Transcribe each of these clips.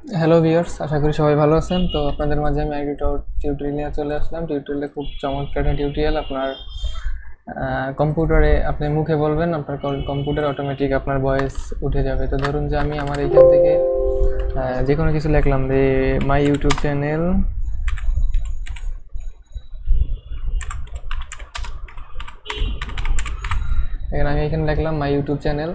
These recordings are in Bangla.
হ্যালো ভিউয়ার্স, আশা করি সবাই ভালো আছেন। তো আপনাদের মাঝে আমি আইডি টিউটোরিয়াল নিয়ে চলে আসলাম। টিউটোরিয়ালে খুব চমৎকার একটা টিউটোরিয়াল। আপনার কম্পিউটারে আপনি মুখে বলবেন, আপনার কম্পিউটার অটোমেটিক আপনার ভয়েস উঠে যাবে। তো ধরুন যে আমি আমার এইখান থেকে যে কোনো কিছু লিখলাম যে মাই ইউটিউব চ্যানেল, এখানে আমি এখানে লিখলাম মাই ইউটিউব চ্যানেল।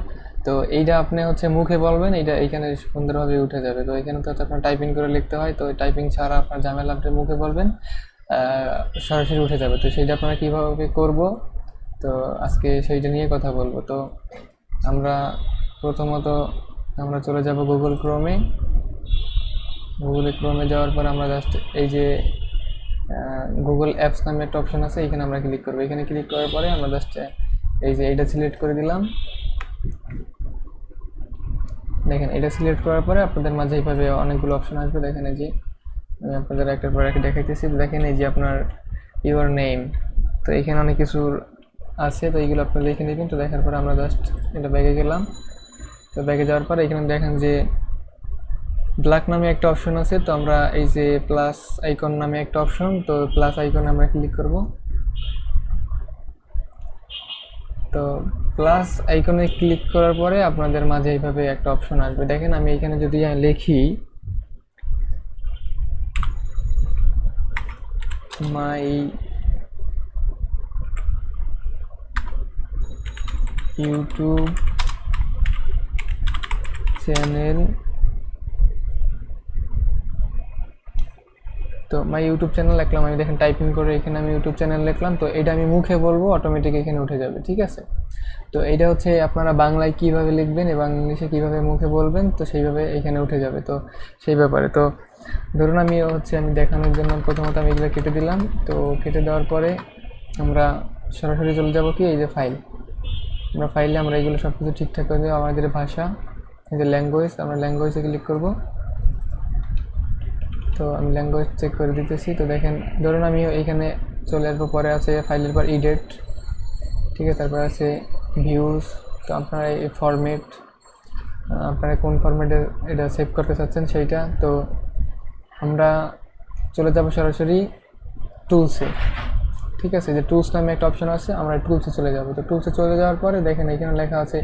তো এইটা আপনি হচ্ছে মুখে বলবেন, এইটা এইখানে সুন্দরভাবে উঠে যাবে। তো এখানে তো হচ্ছে আপনার টাইপিং করে লিখতে হয়, তো টাইপিং ছাড়া আপনার ঝামেলা, আপনি মুখে বলবেন সরাসরি উঠে যাবে। তো সেইটা আপনারা কীভাবে করব, তো আজকে সেইটা নিয়ে কথা বলবো। তো আমরা প্রথমত আমরা চলে যাব গুগল ক্রোমে। গুগল ক্রোমে যাওয়ার পর আমরা জাস্ট এই যে গুগল অ্যাপস নামে একটা অপশন আছে, এখানে আমরা ক্লিক করবো। এখানে ক্লিক করার পরে আমরা জাস্ট এই যে এইটা সিলেক্ট করে দিলাম। দেখেন, এটা সিলেক্ট করার পরে আপনাদের মাঝে এইভাবে অনেকগুলো অপশন আসবে। দেখেন এই যে আমি আপনাদের একটার পর একটা দেখাইতেছি। দেখেন এই যে আপনার ইউর নেম, তো এখানে অনেক কিছু আছে, তো এইগুলো আপনি লিখে নেবেন। তো দেখার পরে আমরা জাস্ট এটা ব্যাগে গেলাম। তো ব্যাগে যাওয়ার পরে এখানে দেখেন যে ব্ল্যাক নামে একটা অপশন আছে, তো আমরা এই যে প্লাস আইকন নামে একটা অপশন, তো প্লাস আইকনে আমরা ক্লিক করব। তো প্লাস আইকনে ক্লিক করার পরে আপনাদের মাঝে এইভাবে একটা অপশন আসবে। দেখেন আমি এখানে যদি লিখি মাই ইউটিউব চ্যানেল, তো মাই ইউটিউব চ্যানেল লিখলাম আমি। দেখেন টাইপিং করে এখানে আমি ইউটিউব চ্যানেল লিখলাম। তো এটা আমি মুখে বলবো, অটোমেটিক এখানে উঠে যাবে, ঠিক আছে। তো এইটা হচ্ছে আপনারা বাংলায় কিভাবে লিখবেন এবং ইংলিশে কিভাবে মুখে বলবেন, তো সেইভাবে এখানে উঠে যাবে। তো সেই ব্যাপারে তো ধরুন আমি দেখানোর জন্য প্রথমত আমি এগুলো কেটে দিলাম। তো কেটে দেওয়ার পরে আমরা সরাসরি চলে যাব কি এই যে ফাইল। আমরা ফাইলে আমরা এগুলো সব কিছু ঠিকঠাক করে দেবো। আমাদের ভাষা, এই যে ল্যাঙ্গুয়েজ, আমরা ল্যাঙ্গুয়েজে ক্লিক করব। তো আমি ল্যাঙ্গুয়েজ চেক করে দিতেছি। তো দেখেন ধরুন আমি এইখানে চলে আসবো, পরে আছে ফাইলের পর এডিট, ঠিক আছে, তারপর আছে ভিউজ। তো আপনারা এই ফরম্যাট, আপনারা কোন ফরম্যাটে এটা সেভ করতে চাচ্ছেন সেইটা। তো আমরা চলে যাব সরাসরি টুলসে, ঠিক আছে। যে টুলস নামে একটা অপশন আছে, আমরা টুলসে চলে যাব। তো টুলসে চলে যাওয়ার পরে দেখেন এখানে লেখা আছে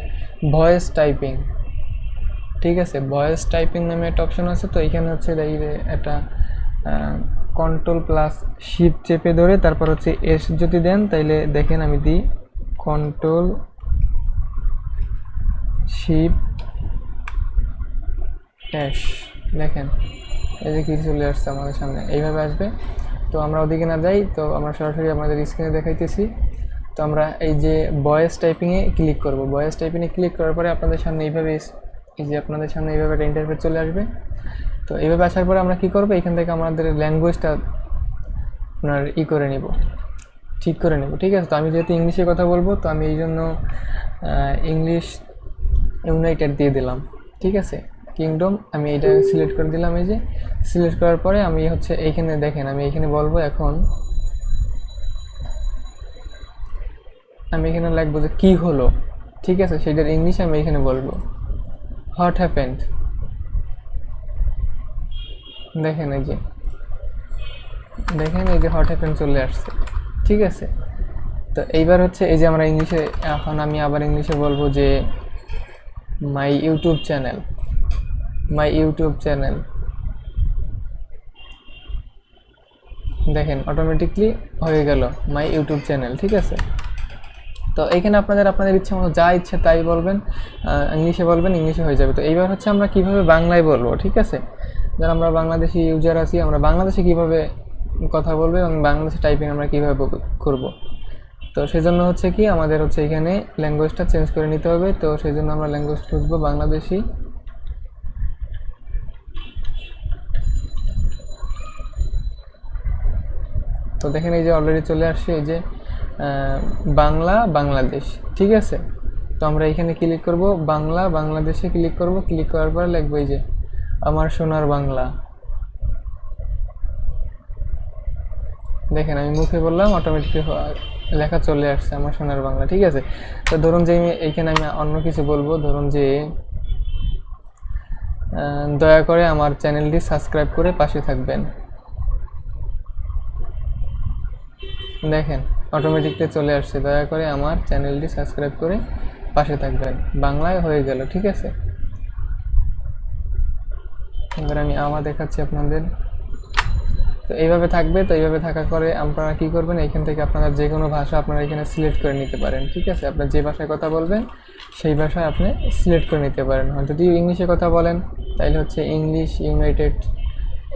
ভয়েস টাইপিং, ঠিক আছে। ভয়েস টাইপিং নামে একটা অপশন আছে। তো এখানে হচ্ছে একটা কন্ট্রোল প্লাস শিফট চেপে ধরে তারপর হচ্ছে এস যদি দেন, তাইলে দেখেন আমি দিই কন্ট্রোল শিফট এস, দেখেন এই যে কি চলে আসছে আমাদের সামনে, এইভাবে আসবে। তো আমরা ওদিকে না যাই, তো আমরা সরাসরি আমাদের স্ক্রিনে দেখাইতেছি। তো আমরা এই যে ভয়েস টাইপিংয়ে ক্লিক করব। ভয়েস টাইপিংয়ে ক্লিক করার পরে আপনাদের সামনে এইভাবে একটা ইন্টারফেস চলে আসবে। তো এইভাবে আসার পরে আমরা কি করব, এখান থেকে আমাদের ল্যাঙ্গুয়েজটা আপনার করে নিব, ঠিক করে নেব, ঠিক আছে। তো আমি যেহেতু ইংলিশে কথা বলবো, তো আমি এই জন্য ইংলিশ ইউনাইটেড দিয়ে দিলাম, ঠিক আছে। কিংডম আমি এটা সিলেক্ট করে দিলাম। এই যে সিলেক্ট করার পরে আমি হচ্ছে এইখানে দেখেন আমি এইখানে বলবো, এখন আমি এখানে লিখবো যে কি হলো, ঠিক আছে, সেটার ইংলিশ আমি এখানে বলবো হোয়াট হ্যাপেন্ড। দেখেন এই যে হোয়াট হ্যাপেন্ড চলে আসছে, ঠিক আছে। তো এইবার হচ্ছে এই যে আমরা ইংলিশে, এখন আমি আবার ইংলিশে বলবো যে মাই ইউটিউব চ্যানেল, দেখেন অটোমেটিকলি হয়ে গেল মাই ইউটিউব চ্যানেল, ঠিক আছে। তো এইখানে আপনাদের ইচ্ছা মতো যা ইচ্ছা তাই বলবেন, ইংলিশে বলবেন, ইংলিশে হয়ে যাবে। তো এইবার হচ্ছে আমরা কিভাবে বাংলায় বলবো, ঠিক আছে। যারা আমরা বাংলাদেশি ইউজার আছি, আমরা বাংলাদেশে কিভাবে কথা বলবো এবং বাংলাদেশে টাইপিং আমরা কিভাবে করব। তো সেই জন্য হচ্ছে কি আমাদের হচ্ছে এখানে ল্যাঙ্গুয়েজটা চেঞ্জ করে নিতে হবে। তো সেই জন্য আমরা ল্যাঙ্গুয়েজ খুঁজবো বাংলাদেশি। তো দেখেন এই যে অলরেডি চলে আসছে এই যে বাংলা বাংলাদেশ, ঠিক আছে। তো আমরা এখানে ক্লিক করব, বাংলা বাংলাদেশে ক্লিক করব। ক্লিক করার পরে লিখবো এই যে আমার সোনার বাংলা। দেখেন আমি মুখে বললাম, অটোমেটিক লেখা চলে আসছে আমার সোনার বাংলা, ঠিক আছে। তো ধরুন যে এইখানে আমি অন্য কিছু বলবো, ধরুন যে দয়া করে আমার চ্যানেলটি সাবস্ক্রাইব করে পাশে থাকবেন। দেখেন অটোমেটিকলি চলে আসছে, দয়া করে আমার চ্যানেলটি সাবস্ক্রাইব করে পাশে থাকবেন, বাংলায় হয়ে গেল। ঠিক আছে, এবার আমি দেখাচ্ছি আপনাদের। তো এইভাবে থাকবে। তো এইভাবে থাকার পরে আপনারা কি করবেন, এখান থেকে আপনারা যে কোনো ভাষা আপনারা এখানে সিলেক্ট করে নিতে পারেন। ঠিক আছে, আপনার যে ভাষায় কথা বলবেন সেই ভাষায় আপনি সিলেক্ট করে নিতে পারেন। যদি ইংলিশে কথা বলেন তাহলে হচ্ছে ইংলিশ ইউনাইটেড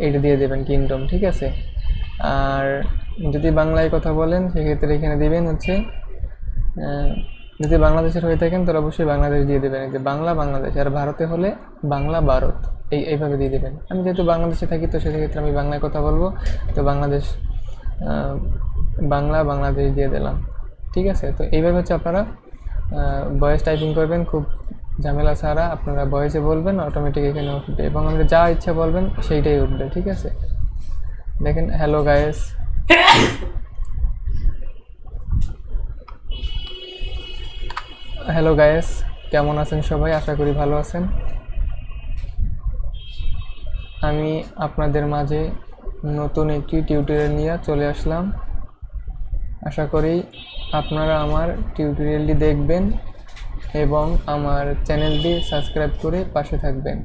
এটা দিয়ে দেবেন, কিংডম। ঠিক আছে, আর যদি বাংলায় কথা বলেন সেক্ষেত্রে এখানে দিবেন হচ্ছে, যদি বাংলাদেশের হয়ে থাকেন তাহলে অবশ্যই বাংলাদেশ দিয়ে দেবেন, যে বাংলা বাংলাদেশ। আর ভারতে হলে বাংলা ভারত, এইভাবে দিয়ে দেবেন। আমি যেহেতু বাংলাদেশে থাকি তো সেক্ষেত্রে আমি বাংলায় কথা বলবো, তো বাংলাদেশ বাংলা বাংলাদেশ দিয়ে দিলাম। ঠিক আছে, তো এইভাবে হচ্ছে আপনারা ভয়েস টাইপিং করবেন, খুব ঝামেলা ছাড়া। আপনারা ভয়েসে বলবেন, অটোমেটিক এখানে উঠবে এবং আমরা যা ইচ্ছা বলবেন সেইটাই উঠবে। ঠিক আছে, দেখেন হ্যালো গাইস, হ্যালো গাইস, কেমন আছেন সবাই? আশা করি ভালো আছেন। আমি আপনাদের মাঝে নতুন একটি টিউটোরিয়াল নিয়ে চলে আসলাম। আশা করি আপনারা আমার টিউটোরিয়ালটি দেখবেন এবং আমার চ্যানেলটি সাবস্ক্রাইব করে পাশে থাকবেন।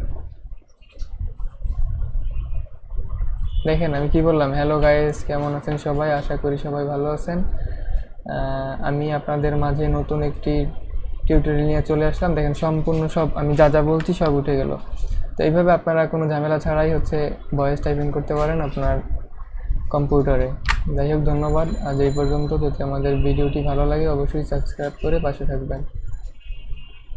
দেখেন আমি কি বললাম, হ্যালো গাইস, কেমন আছেন সবাই? আশা করি সবাই ভালো আছেন। আমি আপনাদের মাঝে নতুন একটি টিউটোরিয়াল নিয়ে চলে আসলাম। দেখেন সম্পূর্ণ সব আমি যা যা বলছি সব উঠে গেল। তো এইভাবে আপনারা কোনো ঝামেলা ছাড়াই হচ্ছে ভয়েস টাইপিং করতে পারেন আপনার কম্পিউটারে। যাই হোক, ধন্যবাদ। আজ এই পর্যন্ত। যদি আমাদের ভিডিওটি ভালো লাগে অবশ্যই সাবস্ক্রাইব করে পাশে থাকবেন।